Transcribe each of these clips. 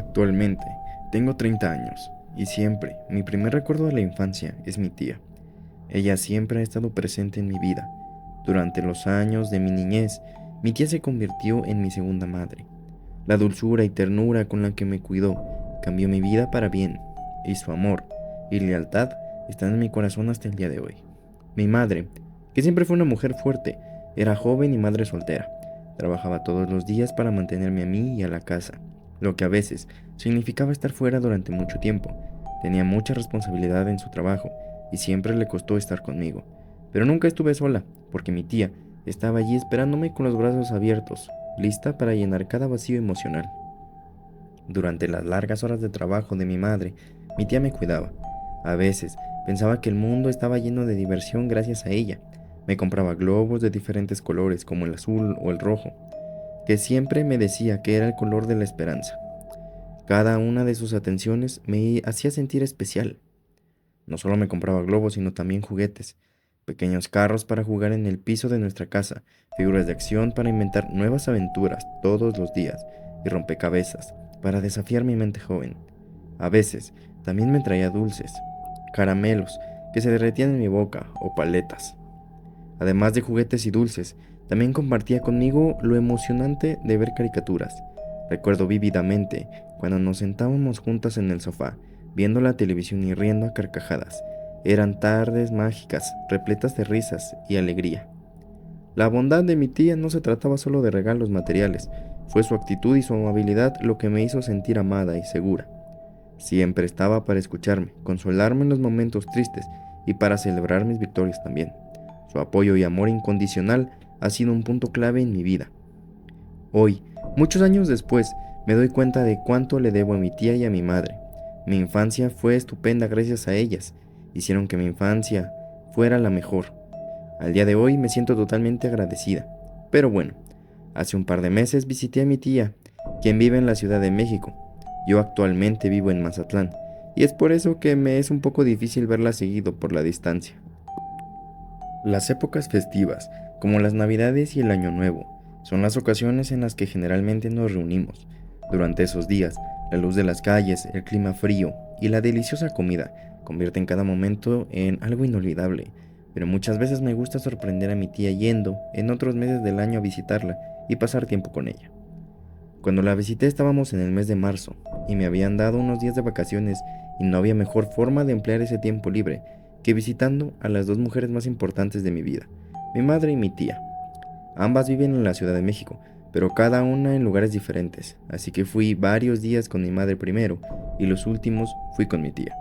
Actualmente tengo 30 años y siempre mi primer recuerdo de la infancia es mi tía. Ella siempre ha estado presente en mi vida. Durante los años de mi niñez, mi tía se convirtió en mi segunda madre. La dulzura y ternura con la que me cuidó cambió mi vida para bien, y su amor y lealtad están en mi corazón hasta el día de hoy. Mi madre, que siempre fue una mujer fuerte, era joven y madre soltera. Trabajaba todos los días para mantenerme a mí y a la casa, lo que a veces significaba estar fuera durante mucho tiempo. Tenía mucha responsabilidad en su trabajo y siempre le costó estar conmigo. Pero nunca estuve sola, porque mi tía estaba allí esperándome con los brazos abiertos, lista para llenar cada vacío emocional. Durante las largas horas de trabajo de mi madre, mi tía me cuidaba. A veces pensaba que el mundo estaba lleno de diversión gracias a ella. Me compraba globos de diferentes colores como el azul o el rojo, que siempre me decía que era el color de la esperanza. Cada una de sus atenciones me hacía sentir especial. No solo me compraba globos, sino también juguetes, pequeños carros para jugar en el piso de nuestra casa, figuras de acción para inventar nuevas aventuras todos los días y rompecabezas para desafiar mi mente joven. A veces también me traía dulces, caramelos que se derretían en mi boca o paletas. Además de juguetes y dulces, también compartía conmigo lo emocionante de ver caricaturas. Recuerdo vívidamente cuando nos sentábamos juntas en el sofá, viendo la televisión y riendo a carcajadas. Eran tardes mágicas, repletas de risas y alegría. La bondad de mi tía no se trataba solo de regalos materiales, fue su actitud y su amabilidad lo que me hizo sentir amada y segura. Siempre estaba para escucharme, consolarme en los momentos tristes y para celebrar mis victorias también. Su apoyo y amor incondicional ha sido un punto clave en mi vida. Hoy, muchos años después, me doy cuenta de cuánto le debo a mi tía y a mi madre. Mi infancia fue estupenda gracias a ellas. Hicieron que mi infancia fuera la mejor. Al día de hoy me siento totalmente agradecida. Pero bueno, hace un par de meses visité a mi tía, quien vive en la Ciudad de México. Yo actualmente vivo en Mazatlán, y es por eso que me es un poco difícil verla seguido por la distancia. Las épocas festivas, como las Navidades y el Año Nuevo, son las ocasiones en las que generalmente nos reunimos. Durante esos días, la luz de las calles, el clima frío y la deliciosa comida convierten cada momento en algo inolvidable. Pero muchas veces me gusta sorprender a mi tía yendo en otros meses del año a visitarla y pasar tiempo con ella. Cuando la visité estábamos en el mes de marzo y me habían dado unos días de vacaciones y no había mejor forma de emplear ese tiempo libre que visitando a las dos mujeres más importantes de mi vida, mi madre y mi tía. Ambas viven en la Ciudad de México, pero cada una en lugares diferentes, así que fui varios días con mi madre primero y los últimos fui con mi tía.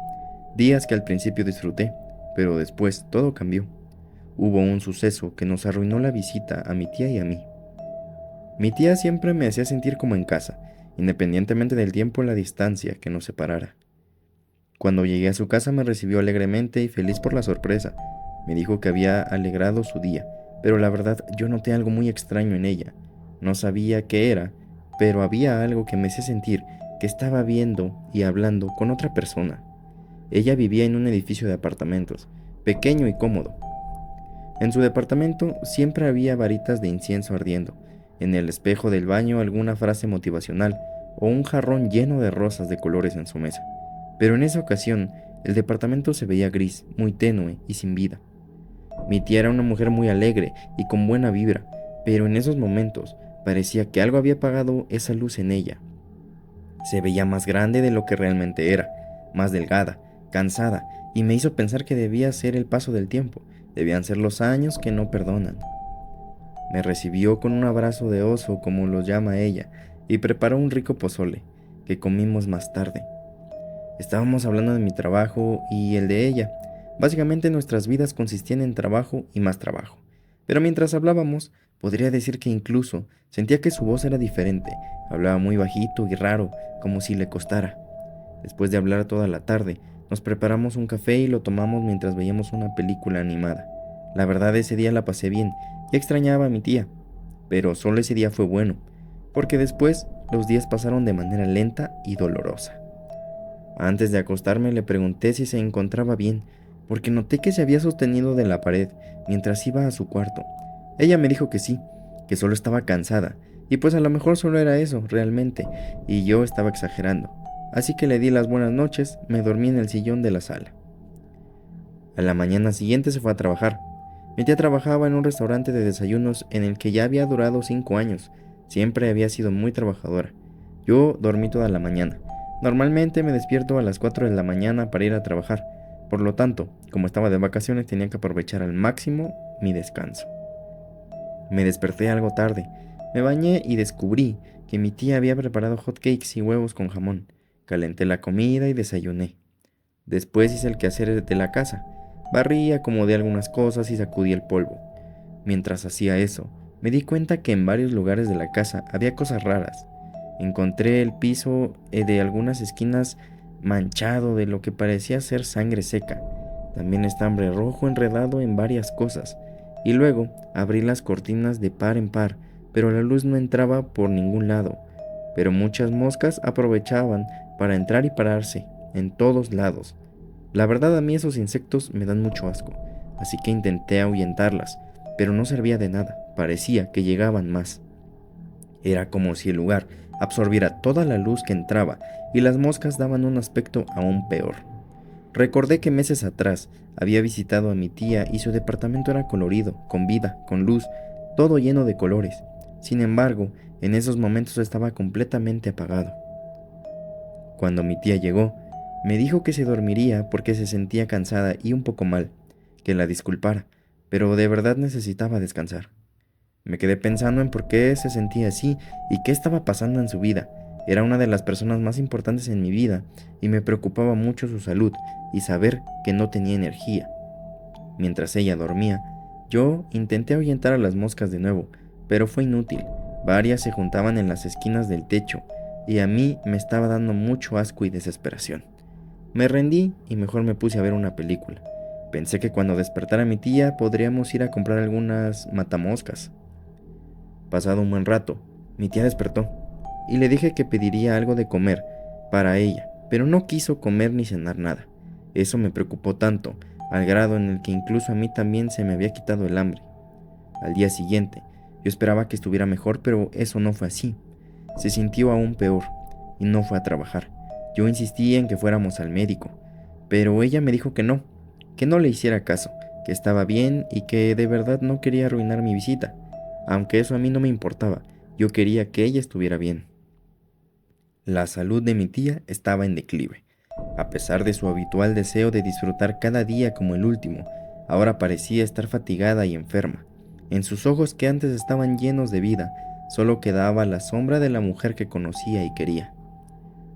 Días que al principio disfruté, pero después todo cambió. Hubo un suceso que nos arruinó la visita a mi tía y a mí. Mi tía siempre me hacía sentir como en casa, independientemente del tiempo o la distancia que nos separara. Cuando llegué a su casa me recibió alegremente y feliz por la sorpresa. Me dijo que había alegrado su día, pero la verdad yo noté algo muy extraño en ella. No sabía qué era, pero había algo que me hacía sentir que estaba viendo y hablando con otra persona. Ella vivía en un edificio de apartamentos, pequeño y cómodo. En su departamento siempre había varitas de incienso ardiendo, en el espejo del baño alguna frase motivacional o un jarrón lleno de rosas de colores en su mesa. Pero en esa ocasión, el departamento se veía gris, muy tenue y sin vida. Mi tía era una mujer muy alegre y con buena vibra, pero en esos momentos parecía que algo había apagado esa luz en ella. Se veía más grande de lo que realmente era, más delgada, cansada, y me hizo pensar que debía ser el paso del tiempo, debían ser los años que no perdonan. Me recibió con un abrazo de oso, como los llama ella, y preparó un rico pozole, que comimos más tarde. Estábamos hablando de mi trabajo y el de ella. Básicamente nuestras vidas consistían en trabajo y más trabajo. Pero mientras hablábamos, podría decir que incluso sentía que su voz era diferente. Hablaba muy bajito y raro, como si le costara. Después de hablar toda la tarde, nos preparamos un café y lo tomamos mientras veíamos una película animada. La verdad, ese día la pasé bien y extrañaba a mi tía. Pero solo ese día fue bueno, porque después los días pasaron de manera lenta y dolorosa. Antes de acostarme le pregunté si se encontraba bien, porque noté que se había sostenido de la pared mientras iba a su cuarto. Ella me dijo que sí, que solo estaba cansada, y pues a lo mejor solo era eso, realmente, y yo estaba exagerando. así que le di las buenas noches, me dormí en el sillón de la sala. A la mañana siguiente se fue a trabajar. Mi tía trabajaba en un restaurante de desayunos en el que ya había durado 5 años. Siempre había sido muy trabajadora. Yo dormí toda la mañana. Normalmente me despierto a las 4 de la mañana para ir a trabajar. Por lo tanto, como estaba de vacaciones, tenía que aprovechar al máximo mi descanso. Me desperté algo tarde. Me bañé y descubrí que mi tía había preparado hot cakes y huevos con jamón. Calenté la comida y desayuné. Después hice el quehacer de la casa. Barrí, acomodé algunas cosas y sacudí el polvo. Mientras hacía eso, me di cuenta que en varios lugares de la casa había cosas raras. Encontré el piso de algunas esquinas manchado de lo que parecía ser sangre seca. También estambre rojo enredado en varias cosas. Y luego abrí las cortinas de par en par, pero la luz no entraba por ningún lado. Pero muchas moscas aprovechaban para entrar y pararse en todos lados. La verdad, a mí esos insectos me dan mucho asco, así que intenté ahuyentarlas, pero no servía de nada, parecía que llegaban más. Era como si el lugar absorbiera toda la luz que entraba y las moscas daban un aspecto aún peor. Recordé que meses atrás había visitado a mi tía y su departamento era colorido, con vida, con luz, todo lleno de colores. Sin embargo, en esos momentos estaba completamente apagado. Cuando mi tía llegó, me dijo que se dormiría porque se sentía cansada y un poco mal, que la disculpara, pero de verdad necesitaba descansar. Me quedé pensando en por qué se sentía así y qué estaba pasando en su vida. Era una de las personas más importantes en mi vida y me preocupaba mucho su salud y saber que no tenía energía. Mientras ella dormía, yo intenté ahuyentar a las moscas de nuevo, pero fue inútil. Varias se juntaban en las esquinas del techo y a mí me estaba dando mucho asco y desesperación. Me rendí y mejor me puse a ver una película. Pensé que cuando despertara mi tía podríamos ir a comprar algunas matamoscas. Pasado un buen rato, mi tía despertó y le dije que pediría algo de comer para ella, pero no quiso comer ni cenar nada. Eso me preocupó tanto, al grado en el que incluso a mí también se me había quitado el hambre. Al día siguiente, yo esperaba que estuviera mejor, pero eso no fue así. Se sintió aún peor y no fue a trabajar. Yo insistí en que fuéramos al médico, pero ella me dijo que no le hiciera caso, que estaba bien y que de verdad no quería arruinar mi visita. Aunque eso a mí no me importaba, yo quería que ella estuviera bien. La salud de mi tía estaba en declive. A pesar de su habitual deseo de disfrutar cada día como el último, ahora parecía estar fatigada y enferma. En sus ojos, que antes estaban llenos de vida, solo quedaba la sombra de la mujer que conocía y quería.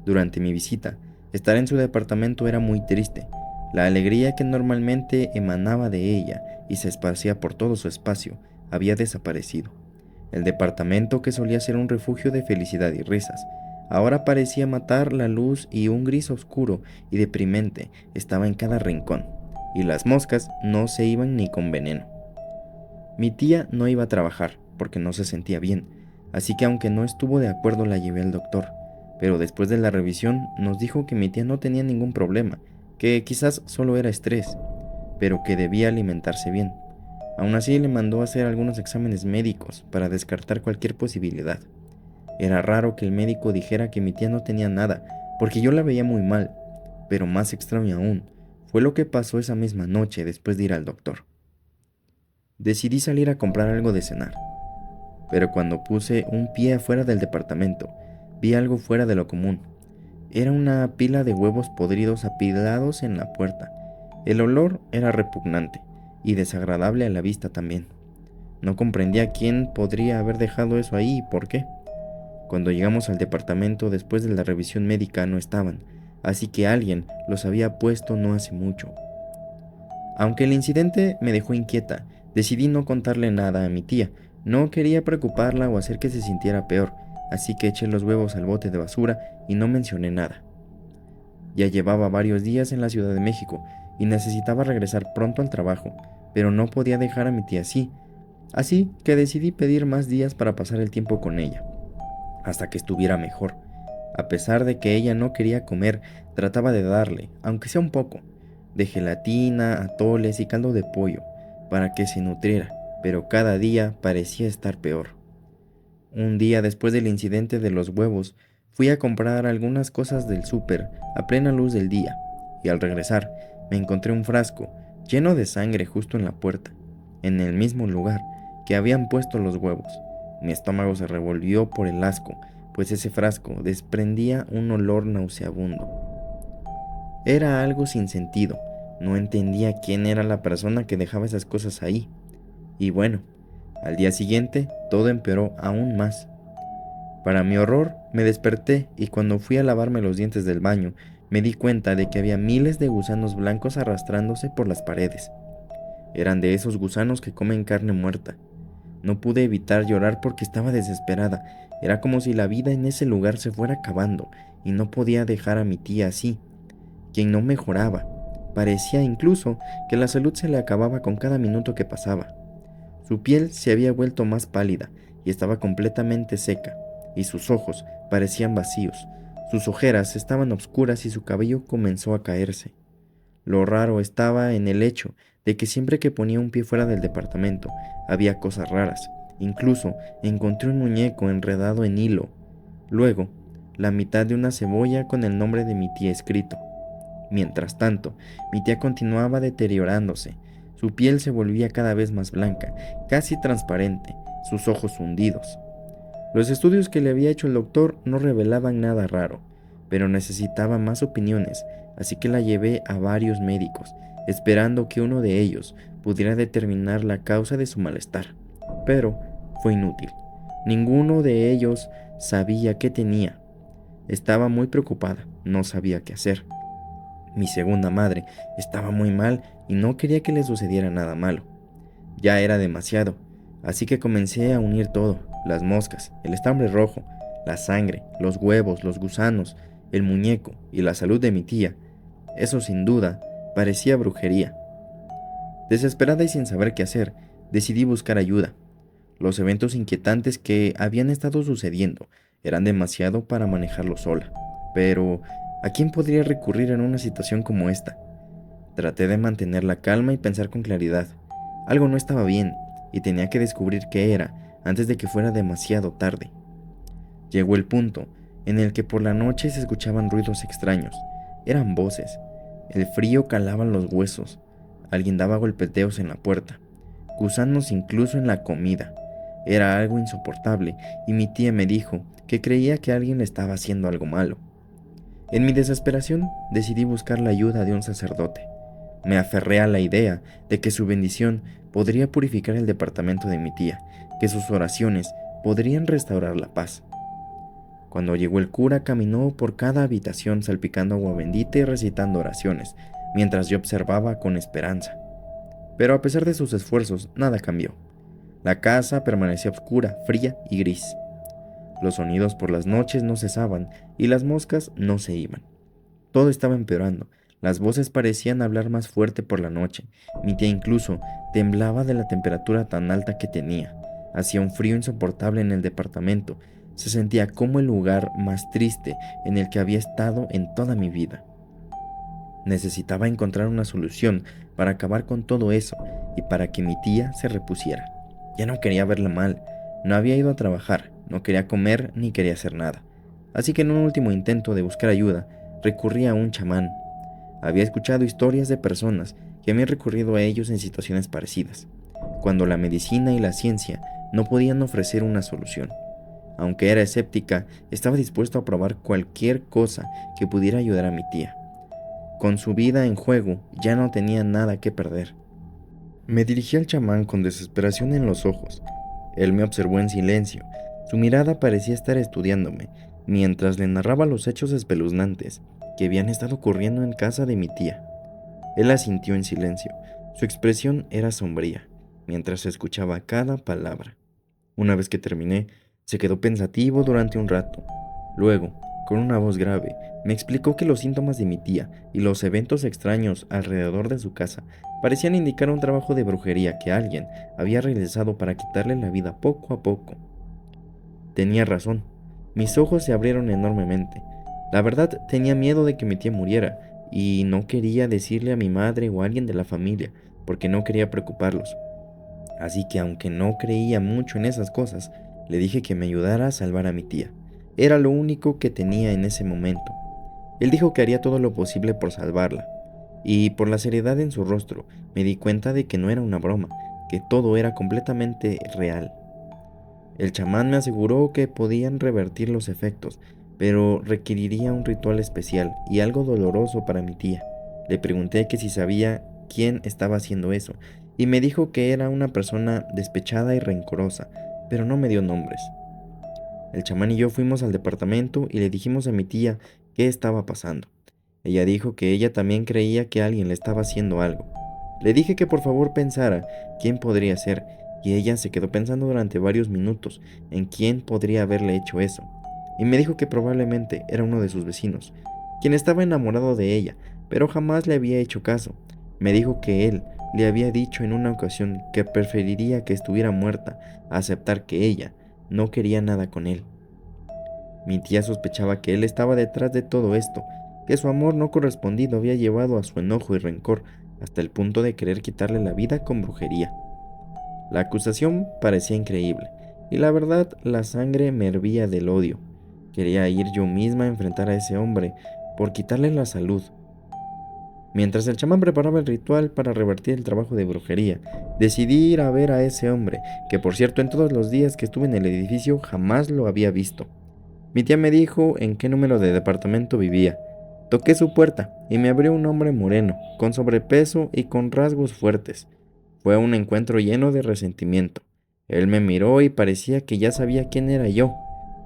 Durante mi visita, estar en su departamento era muy triste. La alegría que normalmente emanaba de ella y se esparcía por todo su espacio había desaparecido. El departamento, que solía ser un refugio de felicidad y risas, ahora parecía matar la luz, y un gris oscuro y deprimente estaba en cada rincón, y las moscas no se iban ni con veneno. Mi tía no iba a trabajar porque no se sentía bien, así que aunque no estuvo de acuerdo la llevé al doctor, pero después de la revisión nos dijo que mi tía no tenía ningún problema, que quizás solo era estrés, pero que debía alimentarse bien. Aún así le mandó a hacer algunos exámenes médicos para descartar cualquier posibilidad. Era raro que el médico dijera que mi tía no tenía nada, porque yo la veía muy mal, pero más extraño aún fue lo que pasó esa misma noche después de ir al doctor. Decidí salir a comprar algo de cenar, pero cuando puse un pie afuera del departamento, vi algo fuera de lo común. Era una pila de huevos podridos apilados en la puerta. El olor era repugnante y desagradable a la vista también. No comprendía quién podría haber dejado eso ahí y por qué. Cuando llegamos al departamento después de la revisión médica no estaban, así que alguien los había puesto no hace mucho. Aunque el incidente me dejó inquieta, decidí no contarle nada a mi tía. No quería preocuparla o hacer que se sintiera peor, así que eché los huevos al bote de basura y no mencioné nada. Ya llevaba varios días en la Ciudad de México y necesitaba regresar pronto al trabajo, pero no podía dejar a mi tía así que decidí pedir más días para pasar el tiempo con ella, hasta que estuviera mejor. A pesar de que ella no quería comer, trataba de darle, aunque sea un poco, de gelatina, atoles y caldo de pollo, para que se nutriera, pero cada día parecía estar peor. Un día después del incidente de los huevos, Fui a comprar algunas cosas del súper a plena luz del día, y al regresar me encontré un frasco lleno de sangre justo en la puerta, en el mismo lugar que habían puesto los huevos. Mi estómago se revolvió por el asco, pues ese frasco desprendía un olor nauseabundo. Era algo sin sentido, no entendía quién era la persona que dejaba esas cosas ahí. Y bueno, al día siguiente todo empeoró aún más. Para mi horror, me desperté y cuando fui a lavarme los dientes del baño, me di cuenta de que había miles de gusanos blancos arrastrándose por las paredes. Eran de esos gusanos que comen carne muerta. No pude evitar llorar porque estaba desesperada. Era como si la vida en ese lugar se fuera acabando y no podía dejar a mi tía así, quien no mejoraba. Parecía incluso que la salud se le acababa con cada minuto que pasaba. Su piel se había vuelto más pálida y estaba completamente seca, y sus ojos parecían vacíos. Sus ojeras estaban oscuras y su cabello comenzó a caerse. Lo raro estaba en el hecho de que siempre que ponía un pie fuera del departamento había cosas raras. Incluso encontré un muñeco enredado en hilo. Luego, la mitad de una cebolla con el nombre de mi tía escrito. Mientras tanto, mi tía continuaba deteriorándose. Su piel se volvía cada vez más blanca, casi transparente, sus ojos hundidos. Los estudios que le había hecho el doctor no revelaban nada raro, pero necesitaba más opiniones, así que la llevé a varios médicos, esperando que uno de ellos pudiera determinar la causa de su malestar. Pero fue inútil. Ninguno de ellos sabía qué tenía. Estaba muy preocupada, no sabía qué hacer. Mi segunda madre estaba muy mal y no quería que le sucediera nada malo. Ya era demasiado, así que comencé a unir todo: las moscas, el estambre rojo, la sangre, los huevos, los gusanos, el muñeco y la salud de mi tía. Eso sin duda parecía brujería. Desesperada y sin saber qué hacer, decidí buscar ayuda. Los eventos inquietantes que habían estado sucediendo eran demasiado para manejarlo sola. Pero, ¿a quién podría recurrir en una situación como esta? Traté de mantener la calma y pensar con claridad. Algo no estaba bien y tenía que descubrir qué era antes de que fuera demasiado tarde. Llegó el punto en el que por la noche se escuchaban ruidos extraños. Eran voces. El frío calaba los huesos. Alguien daba golpeteos en la puerta. Gusanos incluso en la comida. Era algo insoportable y mi tía me dijo que creía que alguien le estaba haciendo algo malo. En mi desesperación decidí buscar la ayuda de un sacerdote. Me aferré a la idea de que su bendición podría purificar el departamento de mi tía, que sus oraciones podrían restaurar la paz. Cuando llegó el cura, caminó por cada habitación salpicando agua bendita y recitando oraciones, mientras yo observaba con esperanza. Pero a pesar de sus esfuerzos, nada cambió. La casa permanecía oscura, fría y gris. Los sonidos por las noches no cesaban y las moscas no se iban. Todo estaba empeorando. Las voces parecían hablar más fuerte por la noche. Mi tía incluso temblaba de la temperatura tan alta que tenía. Hacía un frío insoportable en el departamento. Se sentía como el lugar más triste en el que había estado en toda mi vida. Necesitaba encontrar una solución para acabar con todo eso y para que mi tía se repusiera. Ya no quería verla mal. No había ido a trabajar, no quería comer ni quería hacer nada. Así que en un último intento de buscar ayuda, recurrí a un chamán. Había escuchado historias de personas que habían recurrido a ellos en situaciones parecidas, cuando la medicina y la ciencia no podían ofrecer una solución. Aunque era escéptica, estaba dispuesto a probar cualquier cosa que pudiera ayudar a mi tía. Con su vida en juego, ya no tenía nada que perder. Me dirigí al chamán con desesperación en los ojos. Él me observó en silencio. Su mirada parecía estar estudiándome, mientras le narraba los hechos espeluznantes que habían estado ocurriendo en casa de mi tía. Él asintió en silencio. Su expresión era sombría, mientras escuchaba cada palabra. Una vez que terminé, se quedó pensativo durante un rato. Luego, con una voz grave, me explicó que los síntomas de mi tía y los eventos extraños alrededor de su casa parecían indicar un trabajo de brujería que alguien había realizado para quitarle la vida poco a poco. Tenía razón. Mis ojos se abrieron enormemente. La verdad, tenía miedo de que mi tía muriera y no quería decirle a mi madre o a alguien de la familia porque no quería preocuparlos. Así que aunque no creía mucho en esas cosas, le dije que me ayudara a salvar a mi tía. era lo único que tenía en ese momento. Él dijo que haría todo lo posible por salvarla, y por la seriedad en su rostro me di cuenta de que no era una broma, que todo era completamente real. El chamán me aseguró que podían revertir los efectos, pero requeriría un ritual especial y algo doloroso para mi tía. Le pregunté que si sabía quién estaba haciendo eso, y me dijo que era una persona despechada y rencorosa, pero no me dio nombres. El chamán y yo fuimos al departamento y le dijimos a mi tía qué estaba pasando. Ella dijo que ella también creía que alguien le estaba haciendo algo. Le dije que por favor pensara quién podría ser, y ella se quedó pensando durante varios minutos en quién podría haberle hecho eso, y me dijo que probablemente era uno de sus vecinos, quien estaba enamorado de ella, pero jamás le había hecho caso. Me dijo que él le había dicho en una ocasión que preferiría que estuviera muerta a aceptar que ella no quería nada con él. Mi tía sospechaba que él estaba detrás de todo esto, que su amor no correspondido había llevado a su enojo y rencor hasta el punto de querer quitarle la vida con brujería. La acusación parecía increíble, y la verdad la sangre me hervía del odio. Quería ir yo misma a enfrentar a ese hombre por quitarle la salud. Mientras el chamán preparaba el ritual para revertir el trabajo de brujería, decidí ir a ver a ese hombre, que por cierto en todos los días que estuve en el edificio jamás lo había visto. Mi tía me dijo en qué número de departamento vivía. Toqué su puerta y me abrió un hombre moreno, con sobrepeso y con rasgos fuertes. Fue un encuentro lleno de resentimiento. Él me miró y parecía que ya sabía quién era yo.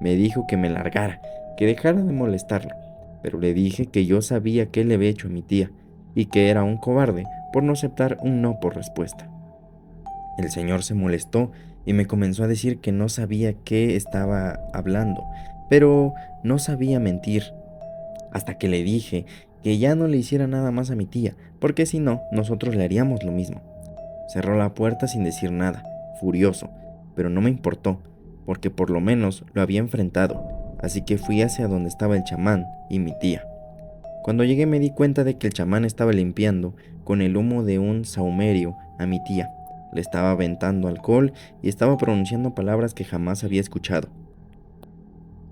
Me dijo que me largara, que dejara de molestarlo, pero le dije que yo sabía qué le había hecho a mi tía y que era un cobarde por no aceptar un no por respuesta. El señor se molestó y me comenzó a decir que no sabía qué estaba hablando, pero no sabía mentir, hasta que le dije que ya no le hiciera nada más a mi tía, porque si no, nosotros le haríamos lo mismo. Cerró la puerta sin decir nada, furioso, pero no me importó, porque por lo menos lo había enfrentado, así que fui hacia donde estaba el chamán y mi tía. Cuando llegué me di cuenta de que el chamán estaba limpiando con el humo de un sahumerio a mi tía. Le estaba aventando alcohol y estaba pronunciando palabras que jamás había escuchado.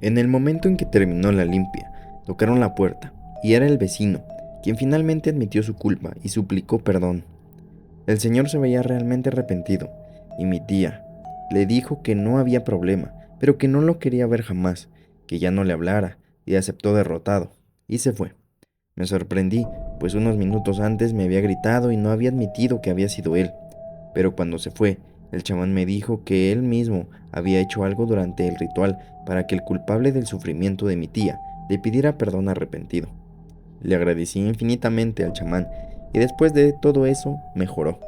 En el momento en que terminó la limpia, tocaron la puerta, y era el vecino, quien finalmente admitió su culpa y suplicó perdón. El señor se veía realmente arrepentido, y mi tía le dijo que no había problema, pero que no lo quería ver jamás, que ya no le hablara, y aceptó derrotado, y se fue. Me sorprendí, pues unos minutos antes me había gritado y no había admitido que había sido él. Pero cuando se fue, el chamán me dijo que él mismo había hecho algo durante el ritual para que el culpable del sufrimiento de mi tía le pidiera perdón arrepentido. Le agradecí infinitamente al chamán y después de todo eso mejoró.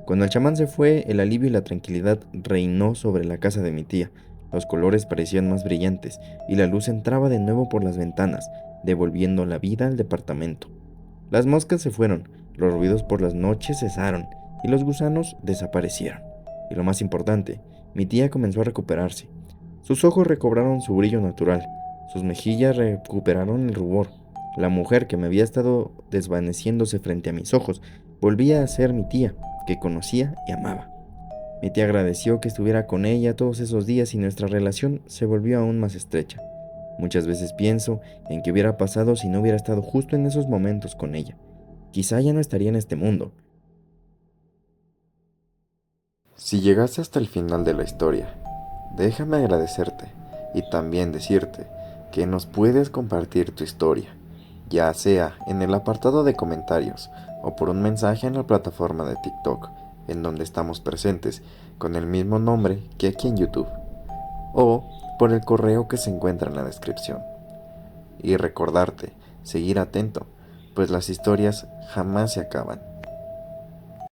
Cuando el chamán se fue, el alivio y la tranquilidad reinó sobre la casa de mi tía. Los colores parecían más brillantes y la luz entraba de nuevo por las ventanas, devolviendo la vida al departamento. Las moscas se fueron, los ruidos por las noches cesaron y los gusanos desaparecieron. Y lo más importante, mi tía comenzó a recuperarse. Sus ojos recobraron su brillo natural, sus mejillas recuperaron el rubor. La mujer que me había estado desvaneciéndose frente a mis ojos volvía a ser mi tía, que conocía y amaba. Mi tía agradeció que estuviera con ella todos esos días y nuestra relación se volvió aún más estrecha. Muchas veces pienso en qué hubiera pasado si no hubiera estado justo en esos momentos con ella. Quizá ya no estaría en este mundo. Si llegaste hasta el final de la historia, déjame agradecerte y también decirte que nos puedes compartir tu historia, ya sea en el apartado de comentarios o por un mensaje en la plataforma de TikTok, en donde estamos presentes con el mismo nombre que aquí en YouTube, o por el correo que se encuentra en la descripción. Y recordarte, seguir atento, pues las historias jamás se acaban.